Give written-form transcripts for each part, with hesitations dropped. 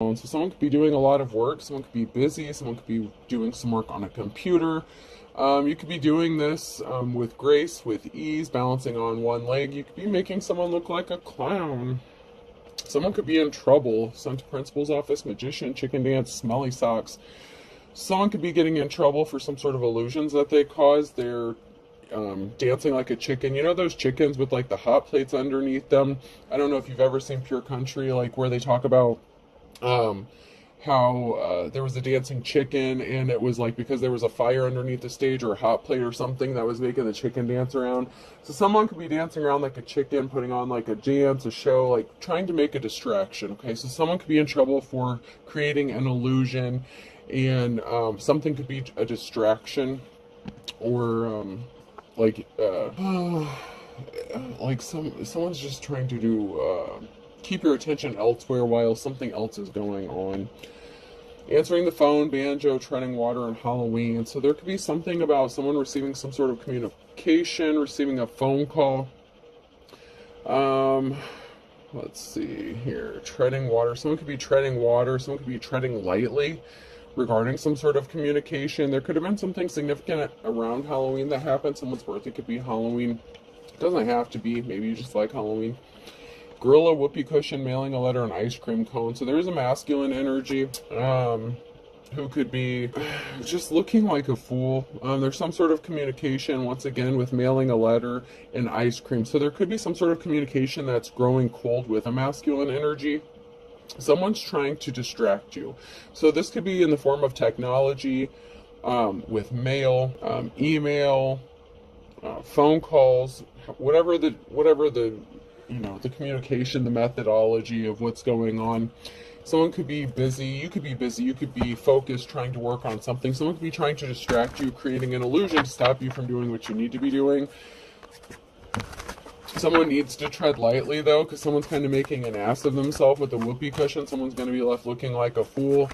So someone could be doing a lot of work, someone could be busy, someone could be doing some work on a computer. You could be doing this with grace, with ease, balancing on one leg. You could be making someone look like a clown. Someone could be in trouble, sent to principal's office, magician, chicken dance, smelly socks. Someone could be getting in trouble for some sort of illusions that they caused. They're dancing like a chicken. You know those chickens with like the hot plates underneath them? I don't know if you've ever seen Pure Country, like where they talk about how there was a dancing chicken, and it was like because there was a fire underneath the stage or a hot plate or something that was making the chicken dance around. So someone could be dancing around like a chicken, putting on like a dance, a show, like trying to make a distraction. Okay, so someone could be in trouble for creating an illusion, and something could be a distraction, or like like someone's just trying to do keep your attention elsewhere while something else is going on. Answering the phone, banjo, treading water on Halloween. So there could be something about someone receiving some sort of communication, receiving a phone call. Let's see here. Treading water. Someone could be treading water. Someone could be treading lightly regarding some sort of communication. There could have been something significant around Halloween that happened. Someone's birthday could be Halloween. It doesn't have to be. Maybe you just like Halloween. Gorilla, whoopee cushion, mailing a letter, an ice cream cone. So there is a masculine energy who could be just looking like a fool. There's some sort of communication, once again, with mailing a letter and ice cream. So there could be some sort of communication that's growing cold with a masculine energy. Someone's trying to distract you. So this could be in the form of technology, with mail, email, phone calls, whatever the the communication, the methodology of what's going on. Someone could be busy, you could be busy, you could be focused, trying to work on something. Someone could be trying to distract you, creating an illusion to stop you from doing what you need to be doing. Someone needs to tread lightly, though, because someone's kind of making an ass of themselves with a whoopee cushion. Someone's going to be left looking like a fool,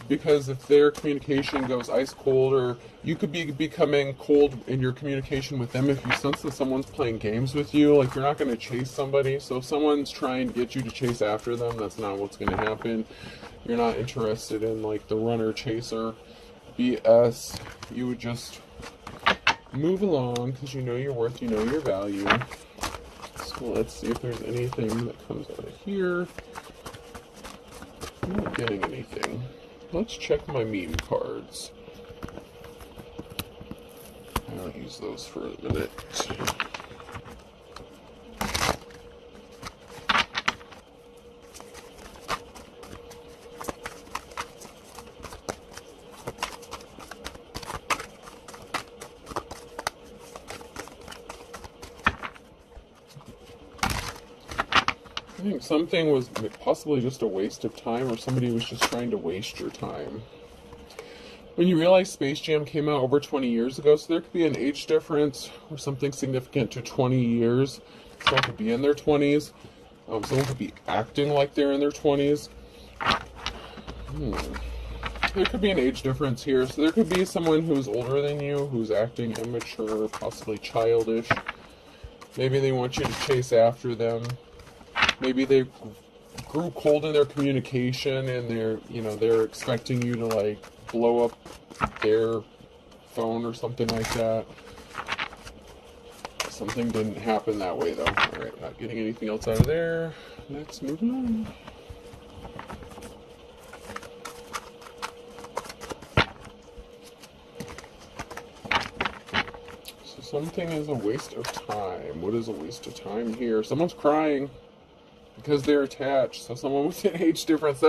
because if their communication goes ice cold, or you could be becoming cold in your communication with them if you sense that someone's playing games with you. Like, you're not going to chase somebody. So if someone's trying to get you to chase after them, that's not what's going to happen. You're not interested in, like, the runner-chaser BS. You would just move along because you know your worth, you know your value. So let's see if there's anything that comes out of here. I'm not getting anything. Let's check my meme cards. I'll use those for a minute. I think something was possibly just a waste of time, or somebody was just trying to waste your time. When you realize Space Jam came out over 20 years ago, so there could be an age difference or something significant to 20 years. Someone could be in their 20s. Someone could be acting like they're in their 20s. There could be an age difference here. So there could be someone who's older than you, who's acting immature, possibly childish. Maybe they want you to chase after them. Maybe they grew cold in their communication, and they're expecting you to like blow up their phone or something like that. Something didn't happen that way though. Alright, not getting anything else out of there. Let's move on. So something is a waste of time. What is a waste of time here? Someone's crying because they're attached. So someone with an age difference,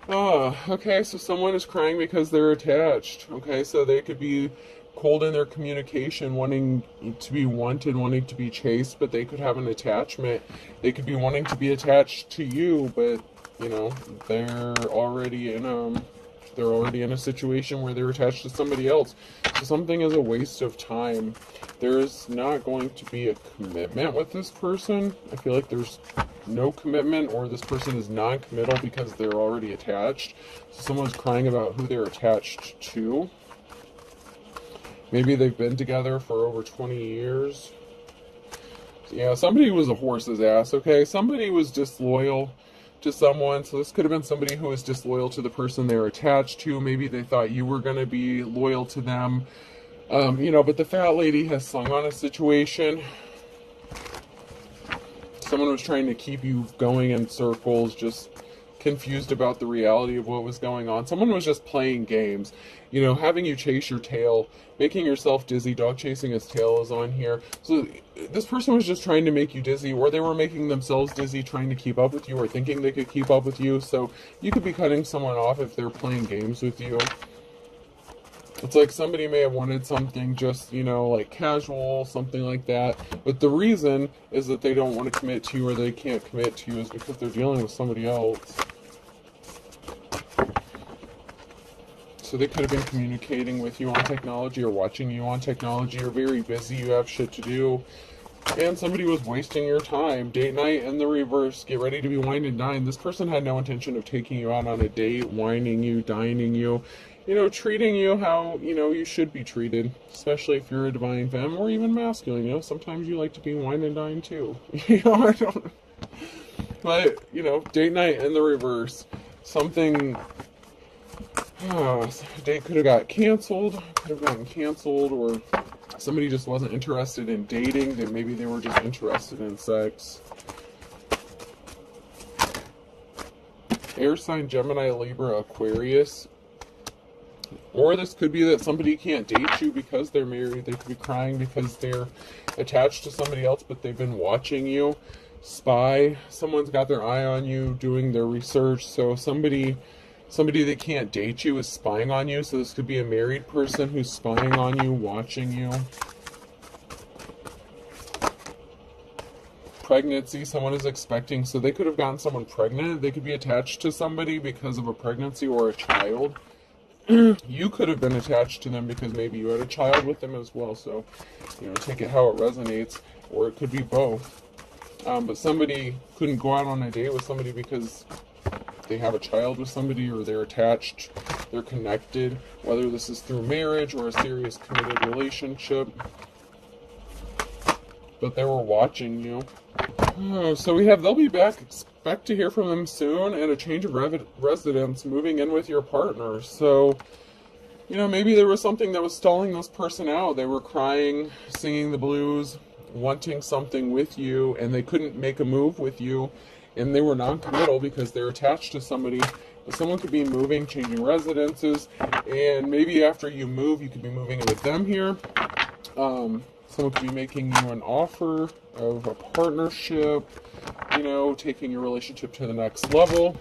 okay, so someone is crying because they're attached. Okay, so they could be cold in their communication, wanting to be wanted, wanting to be chased, but they could have an attachment. They could be wanting to be attached to you, but they're already in a situation where they're attached to somebody else. So something is a waste of time. There's not going to be a commitment with this person. I feel like there's no commitment, or this person is non-committal because they're already attached. So someone's crying about who they're attached to. Maybe they've been together for over 20 years. Yeah, somebody was a horse's ass, okay? Somebody was disloyal to someone. So this could have been somebody who was disloyal to the person they were attached to. Maybe they thought you were going to be loyal to them. But the fat lady has swung on a situation. Someone was trying to keep you going in circles, just confused about the reality of what was going on. Someone was just playing games, having you chase your tail, making yourself dizzy. Dog chasing his tail is on here. So this person was just trying to make you dizzy, or they were making themselves dizzy trying to keep up with you, or thinking they could keep up with you. So you could be cutting someone off if they're playing games with you. It's like somebody may have wanted something just, like casual, something like that. But the reason is that they don't want to commit to you, or they can't commit to you, is because they're dealing with somebody else. So they could have been communicating with you on technology, or watching you on technology. You're very busy, you have shit to do. And somebody was wasting your time. Date night in the reverse. Get ready to be wined and dined. This person had no intention of taking you out on a date, wining you, dining you. Treating you how, you should be treated, especially if you're a divine femme or even masculine. Sometimes you like to be wine and dine too. I don't. But, date night in the reverse. Something, date could have gotten canceled, or somebody just wasn't interested in dating, that maybe they were just interested in sex. Air sign, Gemini, Libra, Aquarius. Or this could be that somebody can't date you because they're married. They could be crying because they're attached to somebody else, but they've been watching you. Spy. Someone's got their eye on you, doing their research. So somebody that can't date you is spying on you. So this could be a married person who's spying on you, watching you. Pregnancy. Someone is expecting. So they could have gotten someone pregnant. They could be attached to somebody because of a pregnancy or a child. You could have been attached to them because maybe you had a child with them as well. So, take it how it resonates, or it could be both. But somebody couldn't go out on a date with somebody because they have a child with somebody, or they're attached, they're connected, whether this is through marriage or a serious committed relationship. But they were watching you. So we have, they'll be back. Expect to hear from them soon, and a change of residence, moving in with your partner. So, maybe there was something that was stalling this person out. They were crying, singing the blues, wanting something with you, and they couldn't make a move with you, and they were non-committal because they're attached to somebody. But someone could be moving, changing residences, and maybe after you move, you could be moving in with them here. Someone could be making you an offer of a partnership, taking your relationship to the next level.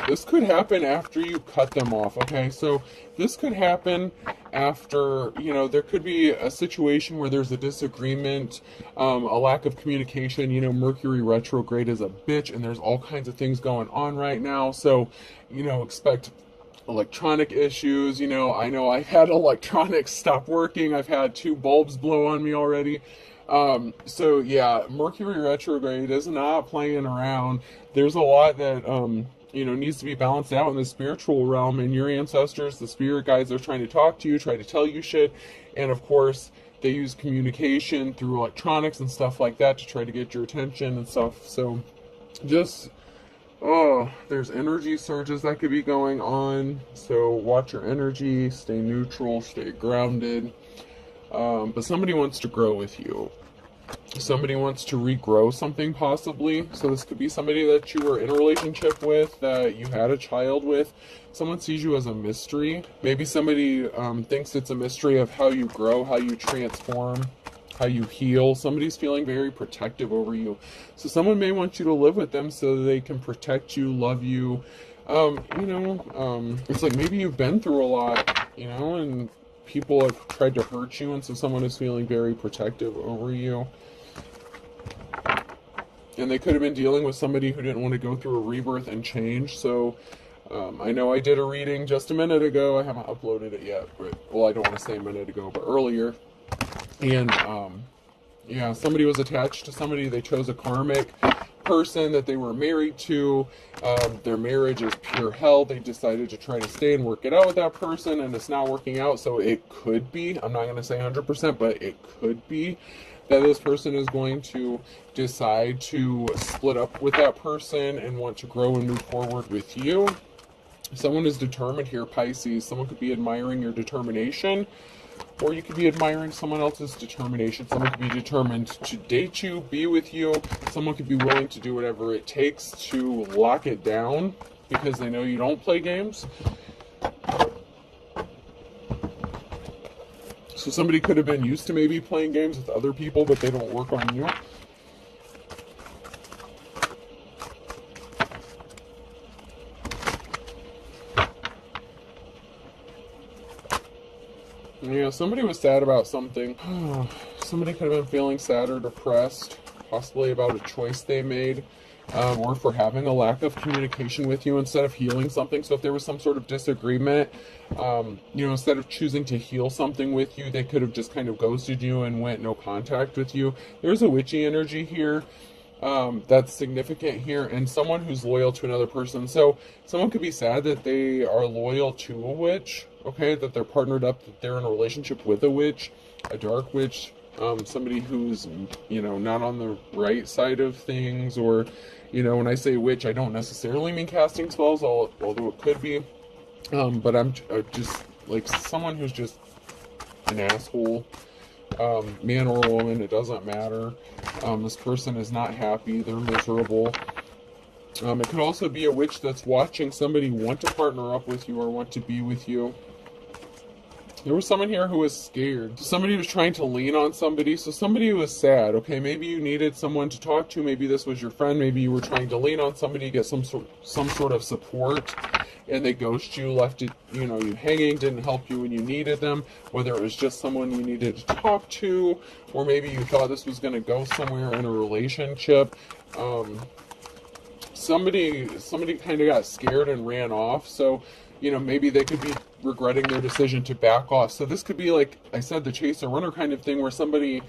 This could happen after you cut them off, okay? So this could happen after, there could be a situation where there's a disagreement, a lack of communication. Mercury retrograde is a bitch, and there's all kinds of things going on right now. So, expect electronic issues. I know I've had electronics stop working. I've had 2 bulbs blow on me already. So yeah, Mercury retrograde is not playing around. There's a lot that, needs to be balanced out in the spiritual realm, and your ancestors, the spirit guides, are trying to talk to you, try to tell you shit. And of course, they use communication through electronics and stuff like that to try to get your attention and stuff. So just, there's energy surges that could be going on. So watch your energy, stay neutral, stay grounded. But somebody wants to grow with you. Somebody wants to regrow something, possibly. So this could be somebody that you were in a relationship with, that you had a child with. Someone sees you as a mystery. Maybe somebody thinks it's a mystery of how you grow, how you transform, how you heal. Somebody's feeling very protective over you. So someone may want you to live with them so that they can protect you, love you. It's like maybe you've been through a lot, and people have tried to hurt you, and so someone is feeling very protective over you. And they could have been dealing with somebody who didn't want to go through a rebirth and change. So I know I did a reading just a minute ago. I haven't uploaded it yet, but, well, I don't want to say a minute ago, but earlier. And somebody was attached to somebody. They chose a karmic person that they were married to. Their marriage is pure hell. They decided to try to stay and work it out with that person, and it's not working out. So it could be, I'm not going to say 100%, but it could be that this person is going to decide to split up with that person and want to grow and move forward with you. Someone is determined here, Pisces. Someone could be admiring your determination, or you could be admiring someone else's determination. Someone could be determined to date you, be with you. Someone could be willing to do whatever it takes to lock it down because they know you don't play games. So somebody could have been used to maybe playing games with other people, but they don't work on you. Yeah, somebody was sad about something. Somebody could have been feeling sad or depressed, possibly about a choice they made, or for having a lack of communication with you instead of healing something. So if there was some sort of disagreement, instead of choosing to heal something with you, they could have just kind of ghosted you and went no contact with you. There's a witchy energy here. That's significant here, and someone who's loyal to another person. So someone could be sad that they are loyal to a witch, okay, that they're partnered up, that they're in a relationship with a witch, a dark witch, somebody who's, not on the right side of things, or, when I say witch, I don't necessarily mean casting spells, although it could be, but I'm just, like, someone who's just an asshole. Man or woman, it doesn't matter. This person is not happy, they're miserable. It could also be a witch that's watching somebody want to partner up with you or want to be with you. There was someone here who was scared. Somebody was trying to lean on somebody, so somebody was sad. Okay, maybe you needed someone to talk to, maybe this was your friend, maybe you were trying to lean on somebody, get some sort of support, and they ghosted you, left it, you hanging, didn't help you when you needed them, whether it was just someone you needed to talk to, or maybe you thought this was going to go somewhere in a relationship. Somebody kind of got scared and ran off, so maybe they could be regretting their decision to back off. So this could be, like I said, the chase or runner kind of thing, where somebody,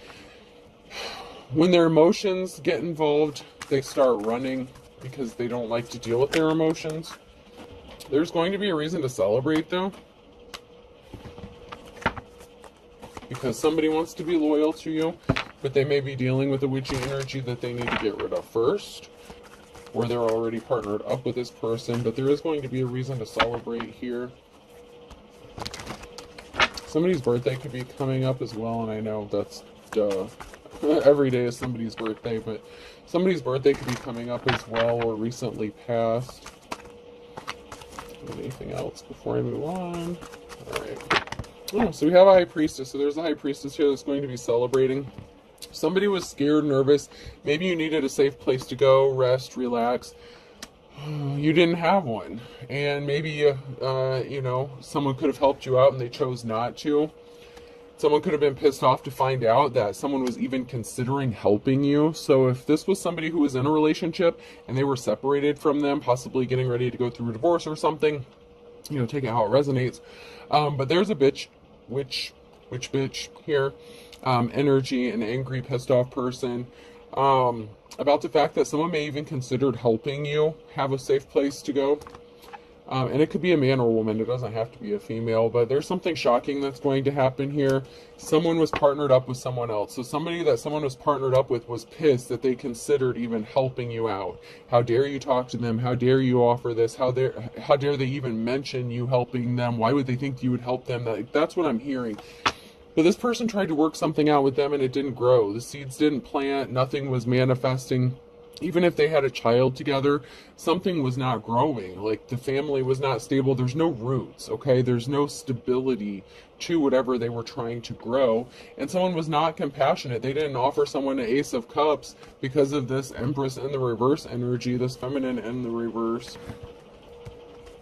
when their emotions get involved, they start running because they don't like to deal with their emotions. There's going to be a reason to celebrate, though, because somebody wants to be loyal to you, but they may be dealing with a witchy energy that they need to get rid of first, or they're already partnered up with this person, but there is going to be a reason to celebrate here. Somebody's birthday could be coming up as well, and I know that's duh. Every day is somebody's birthday, but somebody's birthday could be coming up as well, or recently passed. Anything else before I move on? Alright. So we have a high priestess. So there's a high priestess here that's going to be celebrating. Somebody was scared, nervous. Maybe you needed a safe place to go, rest, relax. You didn't have one. And maybe, someone could have helped you out and they chose not to. Someone could have been pissed off to find out that someone was even considering helping you. So if this was somebody who was in a relationship and they were separated from them, possibly getting ready to go through a divorce or something, take it how it resonates. But there's a bitch here, energy, an angry, pissed off person, about the fact that someone may even considered helping you have a safe place to go. And it could be a man or a woman. It doesn't have to be a female, but there's something shocking that's going to happen here. Someone was partnered up with someone else. So somebody that someone was partnered up with was pissed that they considered even helping you out. How dare you talk to them? How dare you offer this? How dare they even mention you helping them? Why would they think you would help them? That's what I'm hearing. But this person tried to work something out with them and it didn't grow. The seeds didn't plant. Nothing was manifesting. Even if they had a child together, something was not growing. Like, the family was not stable. There's no roots, okay? There's no stability to whatever they were trying to grow. And someone was not compassionate. They didn't offer someone an Ace of Cups because of this Empress in the reverse energy, this feminine in the reverse.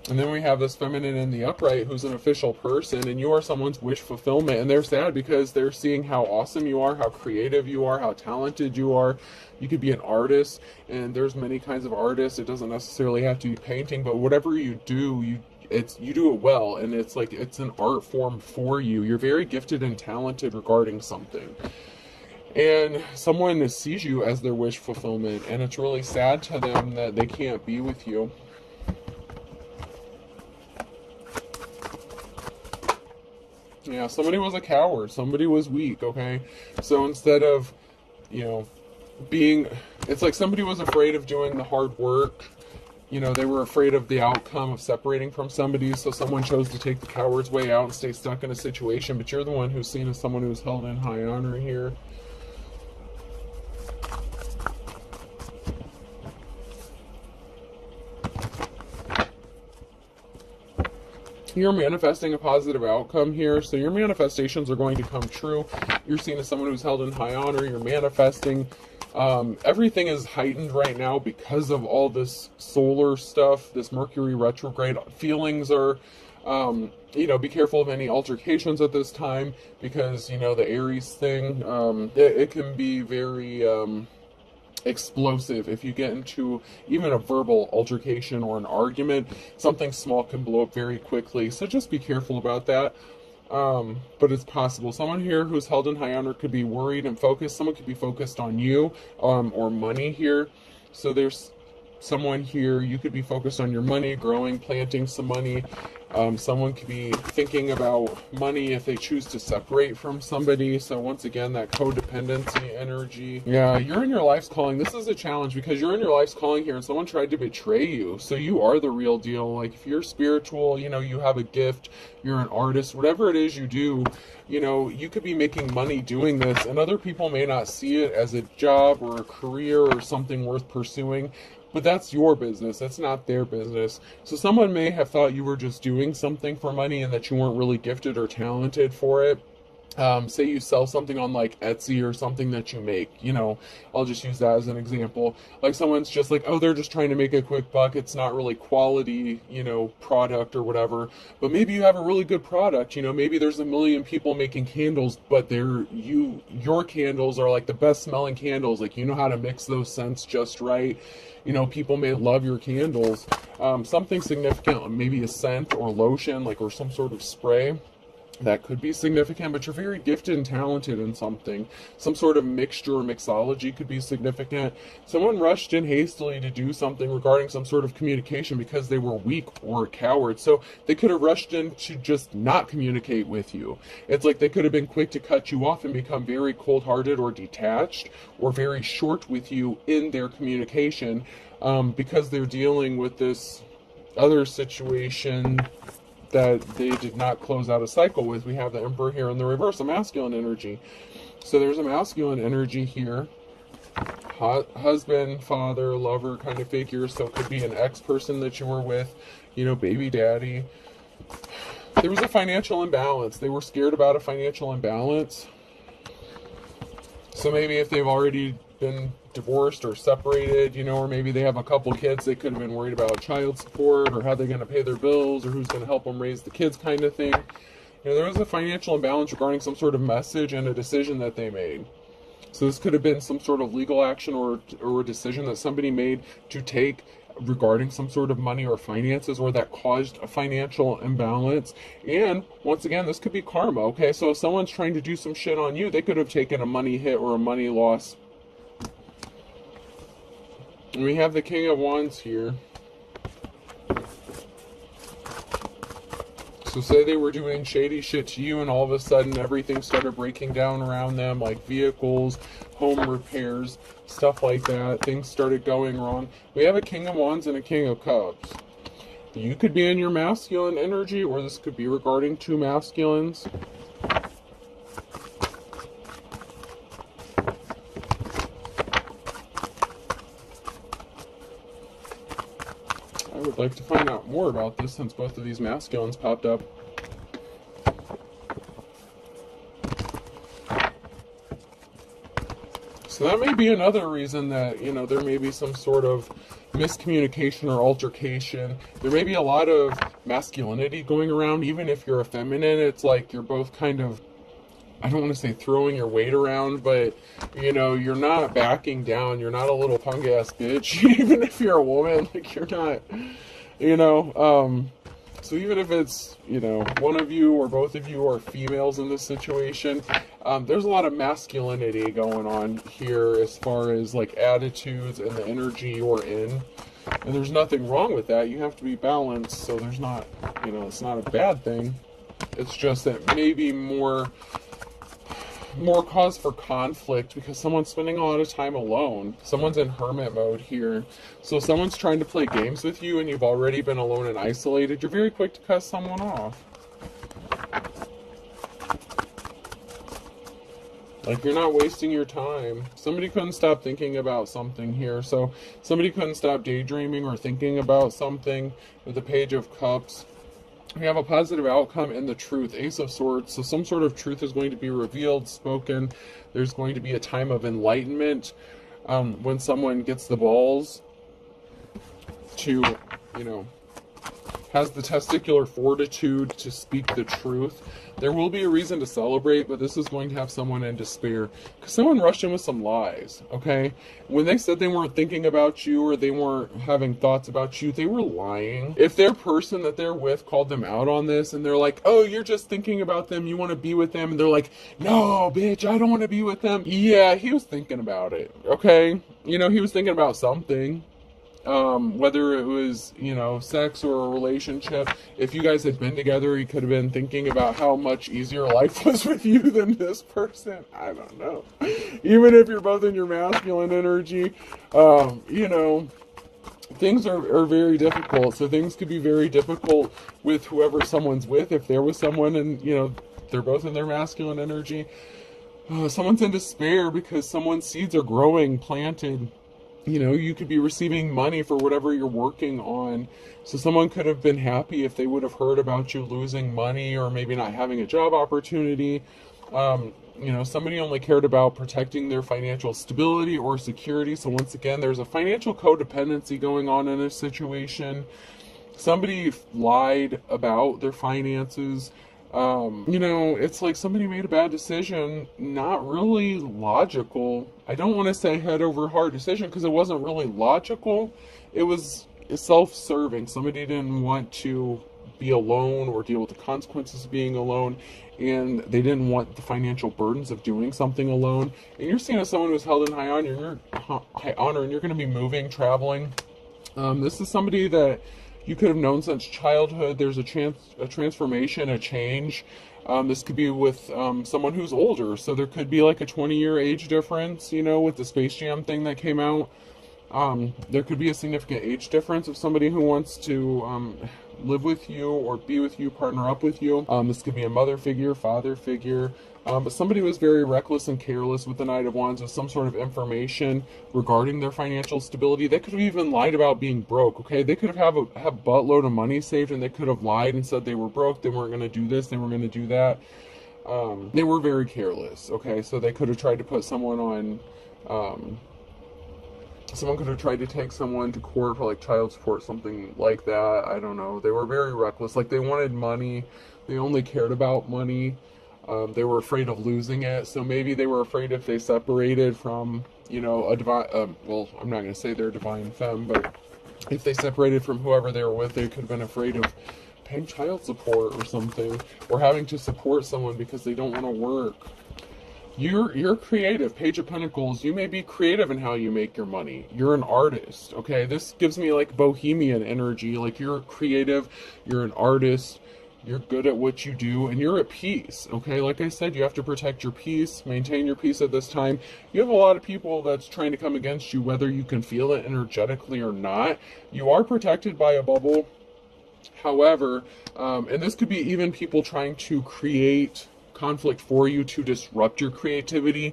And then we have this feminine in the upright who's an official person, and you are someone's wish fulfillment. And they're sad because they're seeing how awesome you are, how creative you are, how talented you are. You could be an artist, and there's many kinds of artists. It doesn't necessarily have to be painting, but whatever you do, you do it well, and it's like it's an art form for you. You're very gifted and talented regarding something. And someone sees you as their wish fulfillment, and it's really sad to them that they can't be with you. Yeah, somebody was a coward. Somebody was weak, okay? So instead of you know, being, it's like somebody was afraid of doing the hard work. You know, they were afraid of the outcome of separating from somebody, so someone chose to take the coward's way out and stay stuck in a situation, but you're the one who's seen as someone who's held in high honor here. You're manifesting a positive outcome here, so your manifestations are going to come true. You're seen as someone who's held in high honor. You're manifesting. Everything is heightened right now because of all this solar stuff, this Mercury retrograde. Feelings are, you know, be careful of any altercations at this time, because, you know, the Aries thing, it can be very explosive. If you get into even a verbal altercation or an argument, something small can blow up very quickly, so just be careful about that. But it's possible. Someone here who's held in high honor could be worried and focused. Someone could be focused on you, or money here. So there's someone here, you could be focused on your money, growing, planting some money. Someone could be thinking about money if they choose to separate from somebody. So once again, that codependency energy. Yeah, you're in your life's calling. This is a challenge because you're in your life's calling here and someone tried to betray you. So you are the real deal. Like, if you're spiritual, you know, you have a gift, you're an artist, whatever it is you do, you know, you could be making money doing this, and other people may not see it as a job or a career or something worth pursuing. But that's your business. That's not their business. So someone may have thought you were just doing something for money and that you weren't really gifted or talented for it. Say you sell something on like Etsy or something that you make, you know, I'll just use that as an example. Like, someone's just like, oh, they're just trying to make a quick buck. It's not really quality, you know, product or whatever. But maybe you have a really good product. You know, maybe there's a million people making candles, but your candles are like the best smelling candles. Like, you know how to mix those scents just right. You know, people may love your candles. Something significant, maybe a scent or lotion, like, or some sort of spray. That could be significant, but you're very gifted and talented in something. Some sort of mixture or mixology could be significant. Someone rushed in hastily to do something regarding some sort of communication because they were weak or cowards. So they could have rushed in to just not communicate with you. It's like they could have been quick to cut you off and become very cold-hearted or detached or very short with you in their communication, because they're dealing with this other situation that they did not close out a cycle with. We have the Emperor here in the reverse, a masculine energy. So there's a masculine energy here. Husband, father, lover kind of figure. So it could be an ex-person that you were with, you know, baby daddy. There was a financial imbalance. They were scared about a financial imbalance. So maybe if they've already been divorced or separated, you know, or maybe they have a couple kids, they could have been worried about child support or how they're going to pay their bills or who's going to help them raise the kids kind of thing. You know, there was a financial imbalance regarding some sort of message and a decision that they made. So this could have been some sort of legal action or a decision that somebody made to take regarding some sort of money or finances, or that caused a financial imbalance. And once again, this could be karma. Okay, so if someone's trying to do some shit on you, they could have taken a money hit or a money loss. And we have the King of Wands here. So say they were doing shady shit to you and all of a sudden everything started breaking down around them, like vehicles, home repairs, stuff like that. Things started going wrong. We have a King of Wands and a King of Cups. You could be in your masculine energy, or this could be regarding two masculines. I would like to find out more about this since both of these masculines popped up. So that may be another reason that, you know, there may be some sort of miscommunication or altercation. There may be a lot of masculinity going around. Even if you're a feminine, it's like you're both kind of, I don't want to say throwing your weight around, but, you know, you're not backing down. You're not a little punk-ass bitch. Even if you're a woman, like, you're not, you know. So even if it's, you know, one of you or both of you are females in this situation, there's a lot of masculinity going on here as far as, like, attitudes and the energy you're in. And there's nothing wrong with that. You have to be balanced, so there's not, you know, it's not a bad thing. It's just that maybe more more cause for conflict because someone's spending a lot of time alone. Someone's in hermit mode here. So someone's trying to play games with you and you've already been alone and isolated. You're very quick to cut someone off. Like, you're not wasting your time. Somebody couldn't stop thinking about something here. So somebody couldn't stop daydreaming or thinking about something. With the Page of Cups, we have a positive outcome in the truth. Ace of Swords. So some sort of truth is going to be revealed, spoken. There's going to be a time of enlightenment when someone gets the balls to, you know, has the testicular fortitude to speak the truth. There will be a reason to celebrate, but this is going to have someone in despair because someone rushed in with some lies, okay? When they said they weren't thinking about you or they weren't having thoughts about you, they were lying. If their person that they're with called them out on this and they're like, oh, you're just thinking about them, you want to be with them, and they're like, no, bitch, I don't want to be with them. Yeah, he was thinking about it, okay? You know, he was thinking about something. Whether it was, you know, sex or a relationship. If you guys had been together, he could have been thinking about how much easier life was with you than this person. I don't know. Even if you're both in your masculine energy, you know, things are very difficult. So things could be very difficult with whoever someone's with. If there was someone and, you know, they're both in their masculine energy, someone's in despair because someone's seeds are growing, planted. You know, you could be receiving money for whatever you're working on. So someone could have been happy if they would have heard about you losing money or maybe not having a job opportunity. You know, somebody only cared about protecting their financial stability or security. So once again, there's a financial codependency going on in this situation. Somebody lied about their finances. You know, it's like somebody made a bad decision, not really logical. I don't want to say head over heart decision because it wasn't really logical. It was self-serving. Somebody didn't want to be alone or deal with the consequences of being alone, and they didn't want the financial burdens of doing something alone. And you're seen as someone who's held in high honor, and you're going to be moving, traveling. This is somebody that you could have known since childhood. There's a transformation, a change. This could be with someone who's older. So there could be like a 20-year age difference, you know, with the Space Jam thing that came out. There could be a significant age difference of somebody who wants to live with you or be with you, partner up with you. This could be a mother figure, father figure. But somebody was very reckless and careless with the Knight of Wands with some sort of information regarding their financial stability. They could have even lied about being broke, okay? They could have a buttload of money saved and they could have lied and said they were broke, they weren't going to do this, they weren't going to do that. They were very careless, okay? So they could have tried to put someone on, someone could have tried to take someone to court for like child support, something like that. I don't know. They were very reckless. Like, they wanted money. They only cared about money. They were afraid of losing it. So maybe they were afraid if they separated from, you know, a divine, well, I'm not going to say they're a divine femme, but if they separated from whoever they were with, they could have been afraid of paying child support or something, or having to support someone because they don't want to work. You're creative. Page of Pentacles. You may be creative in how you make your money. You're an artist, okay? This gives me like bohemian energy. Like, you're creative, you're an artist, you're good at what you do, and you're at peace, okay? Like I said, you have to protect your peace, maintain your peace at this time. You have a lot of people that's trying to come against you, whether you can feel it energetically or not. You are protected by a bubble. However, and this could be even people trying to create conflict for you to disrupt your creativity.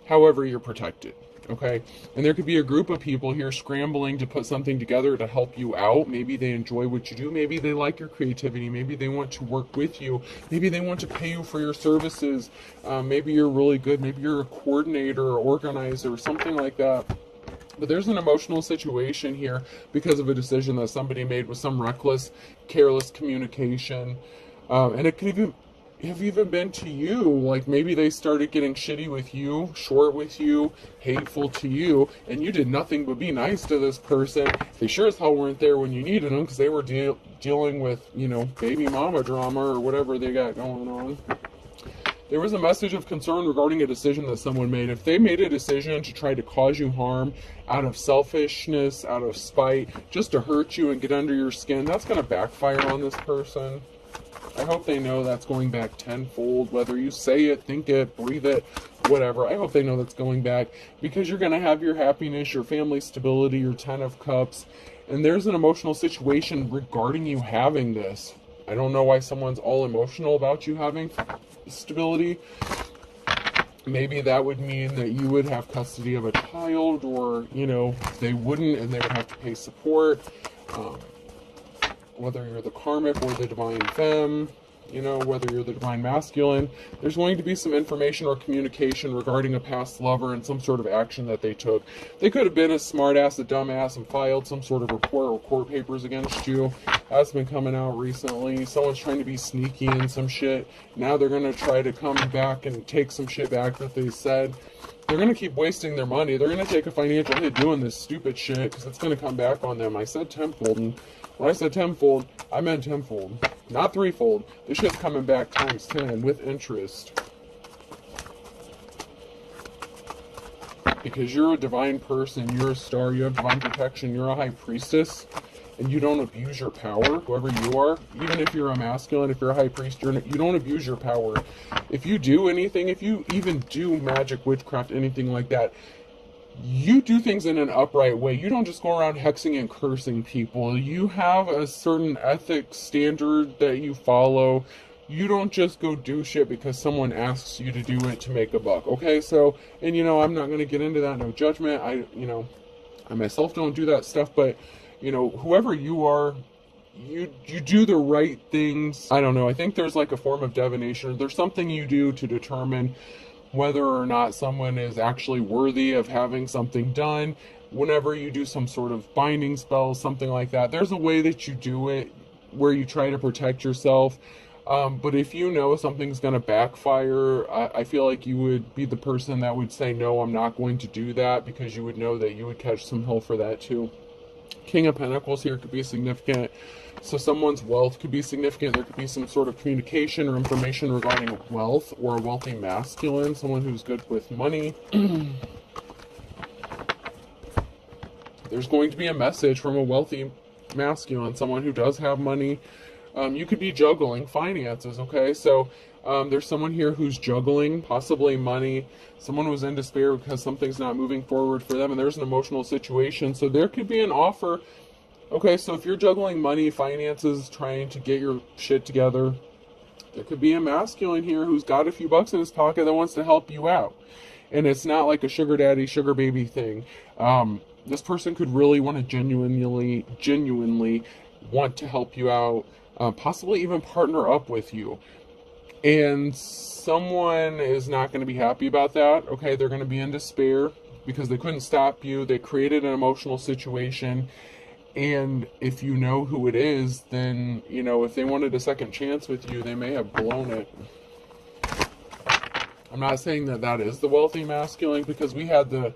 However, you're protected, okay? And there could be a group of people here scrambling to put something together to help you out. Maybe they enjoy what you do. Maybe they like your creativity. Maybe they want to work with you. Maybe they want to pay you for your services. Maybe you're really good. Maybe you're a coordinator or organizer or something like that. But there's an emotional situation here because of a decision that somebody made with some reckless, careless communication. And it could even have even been to you. Like, maybe they started getting shitty with you, short with you, hateful to you, and you did nothing but be nice to this person. They sure as hell weren't there when you needed them because they were dealing with, you know, baby mama drama or whatever they got going on. There was a message of concern regarding a decision that someone made. If they made a decision to try to cause you harm out of selfishness, out of spite, just to hurt you and get under your skin, that's going to backfire on this person. I hope they know that's going back tenfold, whether you say it, think it, breathe it, whatever. I hope they know that's going back, because you're going to have your happiness, your family stability, your 10 of cups, and there's an emotional situation regarding you having this. I don't know why someone's all emotional about you having stability. Maybe that would mean that you would have custody of a child, or, you know, they wouldn't and they would have to pay support. Whether you're the karmic or the divine femme, you know, whether you're the divine masculine, there's going to be some information or communication regarding a past lover and some sort of action that they took. They could have been a smartass, a dumbass, and filed some sort of report or court papers against you. That's been coming out recently. Someone's trying to be sneaky in some shit. Now they're going to try to come back and take some shit back that they said. They're going to keep wasting their money. They're going to take a financial hit doing this stupid shit, because it's going to come back on them. I said tenfold, and when I said tenfold, I meant tenfold, not threefold. This shit's coming back times 10 with interest. Because you're a divine person, you're a star, you have divine protection, you're a high priestess, and you don't abuse your power, whoever you are. Even if you're a masculine, if you're a high priest, you don't abuse your power. If you do anything, if you even do magic, witchcraft, anything like that, you do things in an upright way. You don't just go around hexing and cursing people. You have a certain ethic standard that you follow. You don't just go do shit because someone asks you to do it to make a buck. Okay, so, and you know, I'm not going to get into that, no judgment. I myself don't do that stuff, but, you know, whoever you are, you do the right things. I don't know, I think there's like a form of divination. There's something you do to determine whether or not someone is actually worthy of having something done. Whenever you do some sort of binding spell, something like that, there's a way that you do it where you try to protect yourself. But if you know something's going to backfire, I feel like you would be the person that would say, no, I'm not going to do that, because you would know that you would catch some hell for that too. King of Pentacles here could be significant. So someone's wealth could be significant. There could be some sort of communication or information regarding wealth, or a wealthy masculine, someone who's good with money. There's going to be a message from a wealthy masculine, someone who does have money. You could be juggling finances, okay? So there's someone here who's juggling, possibly money. Someone who's in despair because something's not moving forward for them, and there's an emotional situation. So there could be an offer. Okay, so if you're juggling money, finances, trying to get your shit together, there could be a masculine here who's got a few bucks in his pocket that wants to help you out. And it's not like a sugar daddy, sugar baby thing. This person could really want to genuinely want to help you out, possibly even partner up with you. And someone is not going to be happy about that. Okay, they're going to be in despair because they couldn't stop you. They created an emotional situation. And if you know who it is, then, you know, if they wanted a second chance with you, they may have blown it. I'm not saying that that is the wealthy masculine, because we had the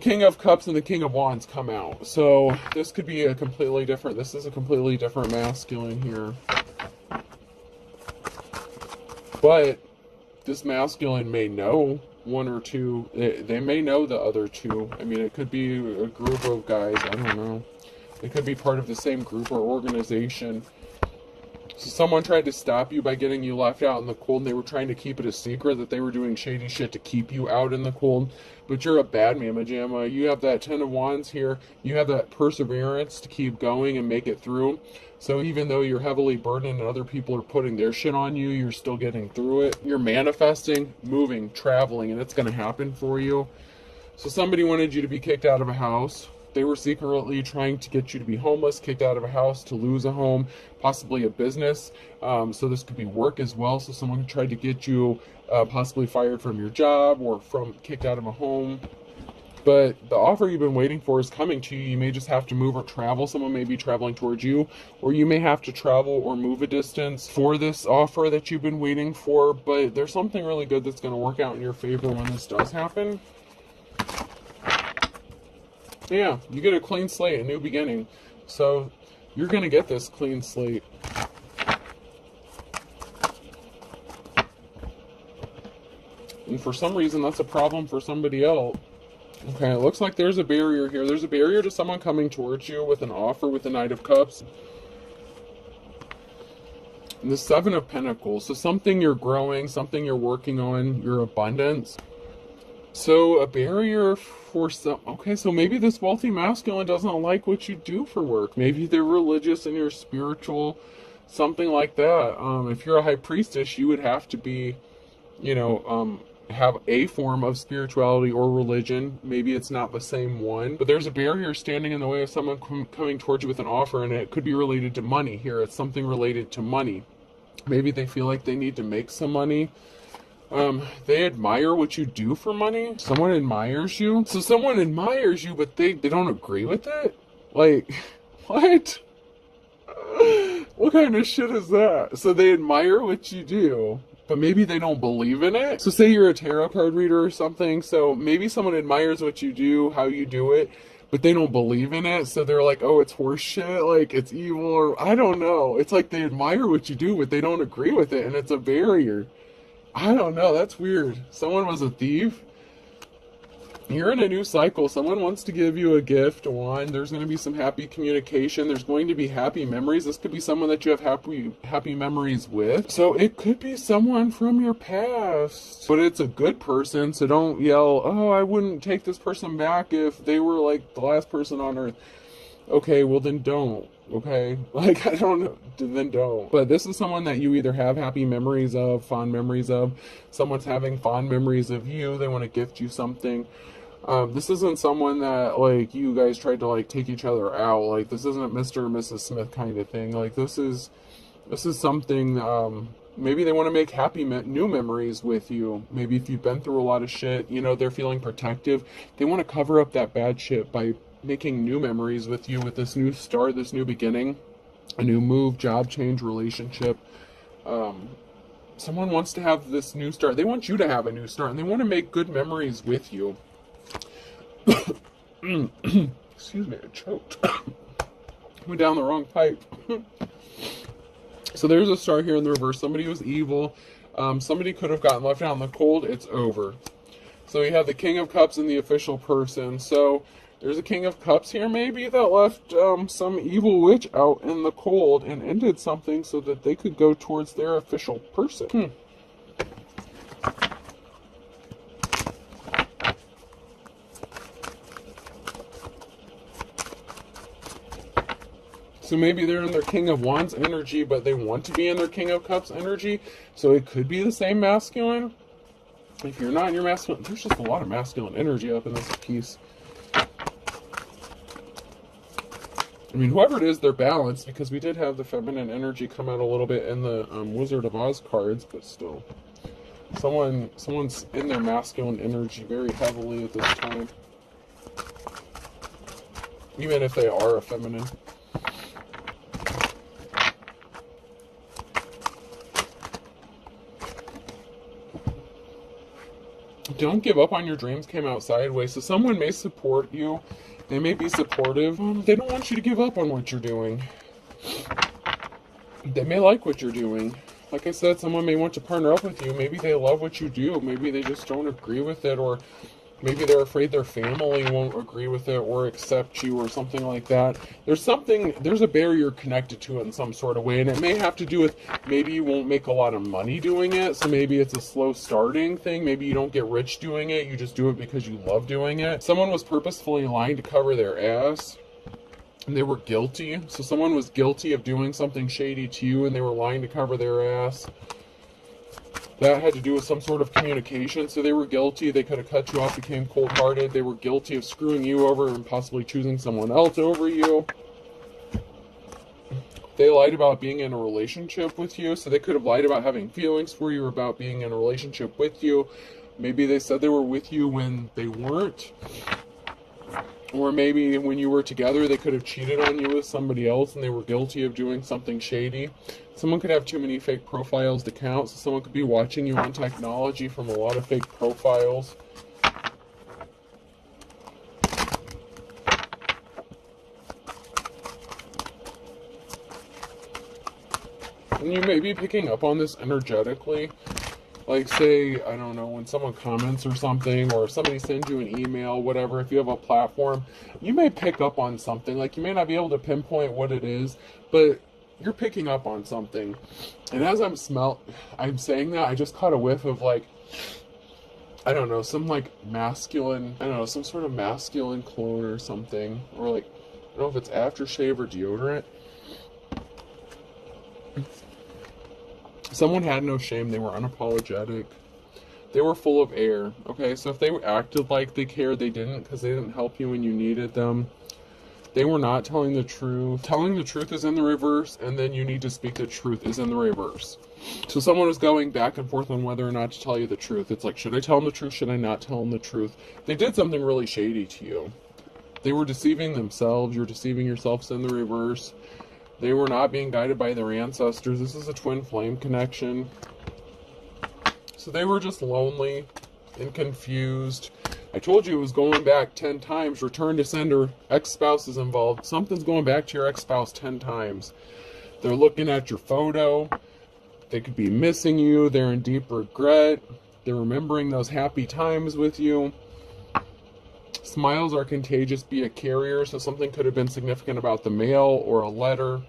King of Cups and the King of Wands come out. So this could be this is a completely different masculine here. But this masculine may know one or two. They may know the other two. I mean, it could be a group of guys. I don't know. It could be part of the same group or organization. So someone tried to stop you by getting you left out in the cold, and they were trying to keep it a secret that they were doing shady shit to keep you out in the cold. But you're a bad mamma jamma. You have that 10 of Wands here. You have that perseverance to keep going and make it through. So even though you're heavily burdened and other people are putting their shit on you, you're still getting through it. You're manifesting, moving, traveling, and it's going to happen for you. So somebody wanted you to be kicked out of a house. They were secretly trying to get you to be homeless, kicked out of a house, to lose a home, possibly a business. So this could be work as well. So someone tried to get you possibly fired from your job or kicked out of a home. But the offer you've been waiting for is coming to you. You may just have to move or travel. Someone may be traveling towards you, or you may have to travel or move a distance for this offer that you've been waiting for. But there's something really good that's going to work out in your favor when this does happen. Yeah, you get a clean slate, a new beginning. So you're going to get this clean slate. And for some reason, that's a problem for somebody else. Okay, it looks like there's a barrier here. There's a barrier to someone coming towards you with an offer with the Knight of Cups. And the Seven of Pentacles. So something you're growing, something you're working on, your abundance. So a barrier for some, okay, so maybe this wealthy masculine doesn't like what you do for work. Maybe they're religious and you're spiritual, something like that. If you're a high priestess, you would have to be, you know, have a form of spirituality or religion. Maybe it's not the same one, but there's a barrier standing in the way of someone coming towards you with an offer, and it could be related to money here. It's something related to money. Maybe they feel like they need to make some money. They admire what you do for money. Someone admires you. So someone admires you, but they don't agree with it? Like, what? What kind of shit is that? So they admire what you do, but maybe they don't believe in it. So say you're a tarot card reader or something. So maybe someone admires what you do, how you do it, but they don't believe in it. So they're like, oh, it's horse shit. Like, it's evil, or I don't know. It's like they admire what you do, but they don't agree with it. And it's a barrier. I don't know. That's weird. Someone was a thief. You're in a new cycle. Someone wants to give you a gift. One, there's going to be some happy communication. There's going to be happy memories. This could be someone that you have happy memories with. So it could be someone from your past, but it's a good person. So don't yell, oh, I wouldn't take this person back if they were like the last person on earth. Okay, well then don't. Okay, like, I don't know, then don't. But this is someone that you either have happy memories of, fond memories of. Someone's having fond memories of you. They want to gift you something. This isn't someone that, like, you guys tried to, like, take each other out. Like, this isn't Mr. and Mrs. Smith kind of thing. Like, this is something, maybe they want to make happy new memories with you. Maybe if you've been through a lot of shit, you know, they're feeling protective. They want to cover up that bad shit by making new memories with you, with this new start, this new beginning, a new move, job change, relationship. Someone wants to have this new start. They want you to have a new start, and they want to make good memories with you. Excuse me, I choked. Went down the wrong pipe. So there's a star here in the reverse. Somebody was evil. Somebody could have gotten left out in the cold. It's over. So you have the King of Cups and the official person. So there's a King of Cups here maybe that left some evil witch out in the cold and ended something so that they could go towards their official person. So maybe they're in their King of Wands energy, but they want to be in their King of Cups energy. So it could be the same masculine. If you're not in your masculine, there's just a lot of masculine energy up in this piece. I mean, whoever it is, they're balanced, because we did have the feminine energy come out a little bit in the Wizard of Oz cards, but still. Someone's in their masculine energy very heavily at this time. Even if they are a feminine. Don't give up on your dreams came out sideways. So someone may support you. They may be supportive. They don't want you to give up on what you're doing. They may like what you're doing. Like I said, someone may want to partner up with you. Maybe they love what you do. Maybe they just don't agree with it, or maybe they're afraid their family won't agree with it or accept you or something like that. There's a barrier connected to it in some sort of way, and it may have to do with maybe you won't make a lot of money doing it, so maybe it's a slow starting thing. Maybe you don't get rich doing it, you just do it because you love doing it. Someone was purposefully lying to cover their ass, and they were guilty. So someone was guilty of doing something shady to you, and they were lying to cover their ass. That had to do with some sort of communication, so they were guilty. They could have cut you off, became cold-hearted. They were guilty of screwing you over and possibly choosing someone else over you. They lied about being in a relationship with you, so they could have lied about having feelings for you or about being in a relationship with you. Maybe they said they were with you when they weren't. Or maybe when you were together, they could have cheated on you with somebody else and they were guilty of doing something shady. Someone could have too many fake profiles to count, so someone could be watching you on technology from a lot of fake profiles. And you may be picking up on this energetically. Like, say, I don't know, when someone comments or something, or if somebody sends you an email, whatever, if you have a platform, you may pick up on something. Like, you may not be able to pinpoint what it is, but you're picking up on something. And as I'm saying that, I just caught a whiff of like, I don't know, some like masculine, I don't know, some sort of masculine cologne or something. Or like, I don't know if it's aftershave or deodorant. Someone had no shame. They were unapologetic. They were full of air. Okay, so if they acted like they cared, they didn't, because they didn't help you when you needed them. They were not telling the truth. Telling the truth is in the reverse, and then you need to speak the truth is in the reverse. So someone was going back and forth on whether or not to tell you the truth. It's like, should I tell them the truth? Should I not tell them the truth? They did something really shady to you. They were deceiving themselves. You're deceiving yourselves in the reverse. They were not being guided by their ancestors. This is a twin flame connection. So they were just lonely and confused. I told you it was going back 10 times. Return to sender. Ex-spouse is involved. Something's going back to your ex-spouse 10 times. They're looking at your photo. They could be missing you. They're in deep regret. They're remembering those happy times with you. Smiles are contagious. Be a carrier. So something could have been significant about the mail or a letter.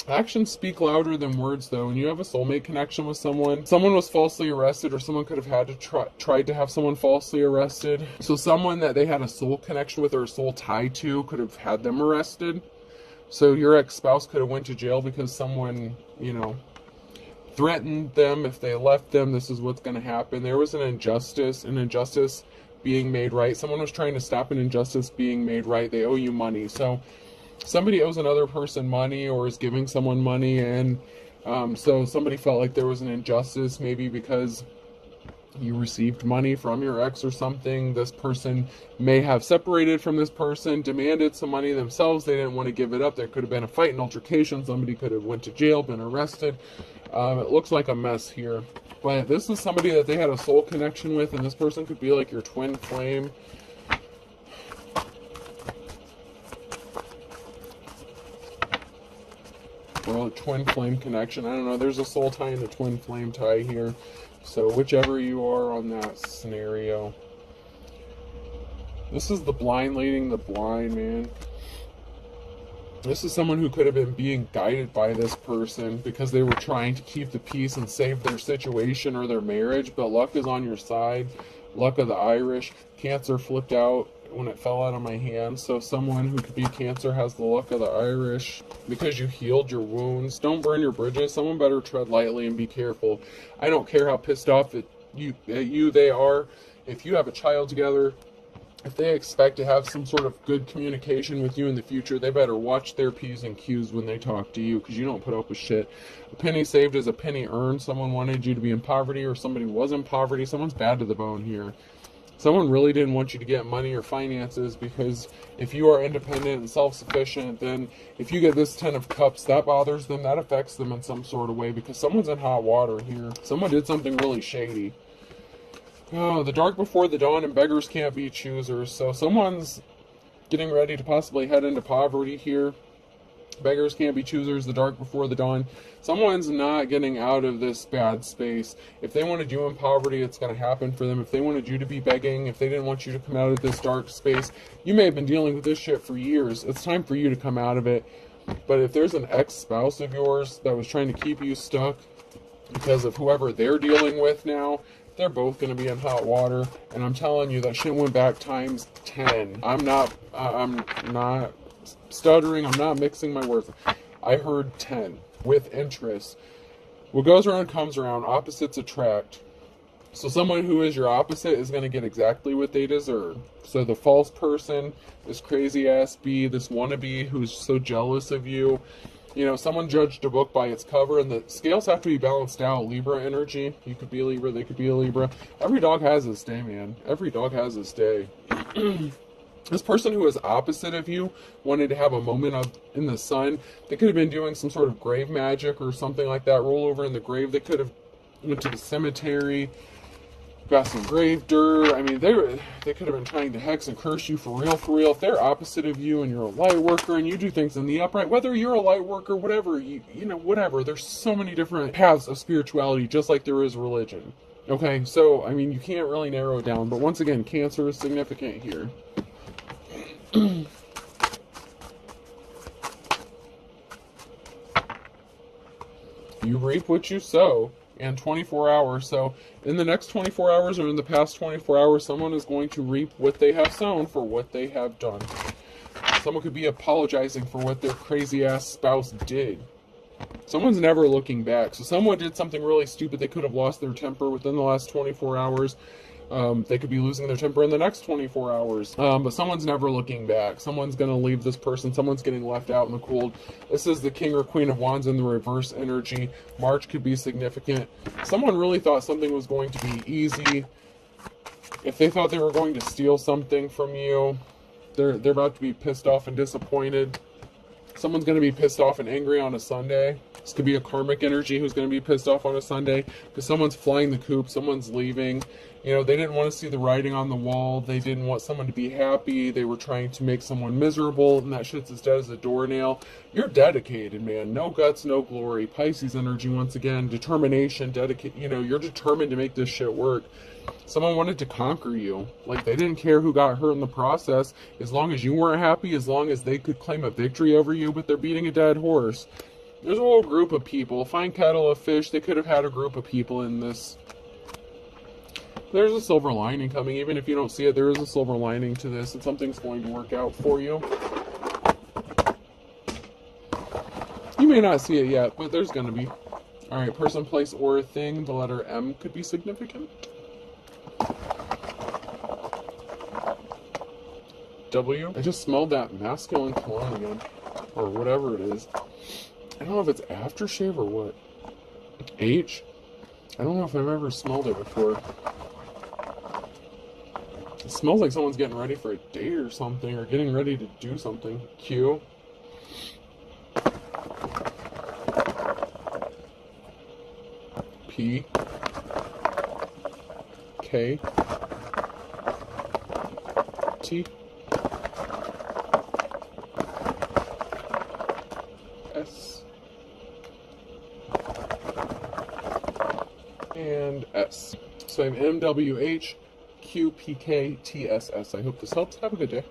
Actions speak louder than words, though. When you have a soulmate connection with someone was falsely arrested, or someone could have had to tried to have someone falsely arrested. So someone that they had a soul connection with or a soul tie to could have had them arrested. So your ex-spouse could have went to jail because someone, threatened them. If they left them, this is what's going to happen. There was an injustice being made right. Someone was trying to stop an injustice being made right. They owe you money. So somebody owes another person money or is giving someone money, and so somebody felt like there was an injustice, maybe because you received money from your ex or something. This person may have separated from this person, demanded some money themselves. They didn't want to give it up. There could have been a fight, an altercation. Somebody could have went to jail, been arrested. It looks like a mess here. But this is somebody that they had a soul connection with, and this person could be like your twin flame. Well, twin flame connection. I don't know. There's a soul tie and a twin flame tie here. So whichever you are on that scenario. This is the blind leading the blind, man. This is someone who could have been being guided by this person because they were trying to keep the peace and save their situation or their marriage. But luck is on your side. Luck of the Irish. Cancer flipped out when it fell out of my hand. So someone who could be Cancer has the luck of the Irish because you healed your wounds. Don't burn your bridges. Someone better tread lightly and be careful. I don't care how pissed off at you they are. If you have a child together, if they expect to have some sort of good communication with you in the future, they better watch their P's and Q's when they talk to you, because you don't put up with shit. A penny saved is a penny earned. Someone wanted you to be in poverty, or somebody was in poverty. Someone's bad to the bone here. Someone really didn't want you to get money or finances, because if you are independent and self-sufficient, then if you get this 10 of Cups, that bothers them, that affects them in some sort of way, because someone's in hot water here. Someone did something really shady. Oh, the dark before the dawn, and beggars can't be choosers. So someone's getting ready to possibly head into poverty here. Beggars can't be choosers, the dark before the dawn. Someone's not getting out of this bad space. If they wanted you in poverty, it's going to happen for them. If they wanted you to be begging, if they didn't want you to come out of this dark space, you may have been dealing with this shit for years. It's time for you to come out of it. But if there's an ex-spouse of yours that was trying to keep you stuck because of whoever they're dealing with now, they're both going to be in hot water. And I'm telling you, that shit went back times 10. I'm not stuttering. I'm not mixing my words. I heard 10 with interest. What goes around comes around. Opposites attract. So someone who is your opposite is going to get exactly what they deserve. So the false person, this crazy ass bee, this wannabe who's so jealous of you. Someone judged a book by its cover, and the scales have to be balanced out. Libra energy. You could be a Libra, they could be a Libra. Every dog has his day, man. Every dog has his day. This person who is opposite of you wanted to have a moment in the sun. They could have been doing some sort of grave magic or something like that. Roll over in the grave. They could have went to the cemetery, got some grave dirt. I mean, they could have been trying to hex and curse you for real. If they're opposite of you and you're a light worker and you do things in the upright, whether you're a light worker, whatever, whatever. There's so many different paths of spirituality, just like there is religion. Okay, so, I mean, you can't really narrow it down. But once again, Cancer is significant here. You reap what you sow. And 24 hours. So in the next 24 hours or in the past 24 hours, someone is going to reap what they have sown for what they have done. Someone could be apologizing for what their crazy ass spouse did. Someone's never looking back. So someone did something really stupid. They could have lost their temper within the last 24 hours. They could be losing their temper in the next 24 hours. But someone's never looking back. Someone's going to leave this person. Someone's getting left out in the cold. This is the King or Queen of Wands in the reverse energy. March could be significant. Someone really thought something was going to be easy. If they thought they were going to steal something from you, they're about to be pissed off and disappointed. Someone's going to be pissed off and angry on a Sunday. This could be a karmic energy who's going to be pissed off on a Sunday because someone's flying the coop, someone's leaving. You know, they didn't want to see the writing on the wall. They didn't want someone to be happy. They were trying to make someone miserable, and that shit's as dead as a doornail. You're dedicated, man. No guts, no glory. Pisces energy, once again. Determination, you know, you're determined to make this shit work. Someone wanted to conquer you. Like, they didn't care who got hurt in the process. As long as you weren't happy, as long as they could claim a victory over you, but they're beating a dead horse. There's a whole group of people. Fine kettle of fish. They could have had a group of people in this. There's a silver lining coming. Even if you don't see it, there is a silver lining to this, and something's going to work out for you. You may not see it yet, but there's going to be. Alright, person, place, or thing. The letter M could be significant. W. I just smelled that masculine cologne again. Or whatever it is. I don't know if it's aftershave or what. H. I don't know if I've ever smelled it before. It smells like someone's getting ready for a date or something, or getting ready to do something. Q. P. K. T. S. And S. So I'm M, W, H, Q, P, K, T, S, S. I hope this helps. Have a good day.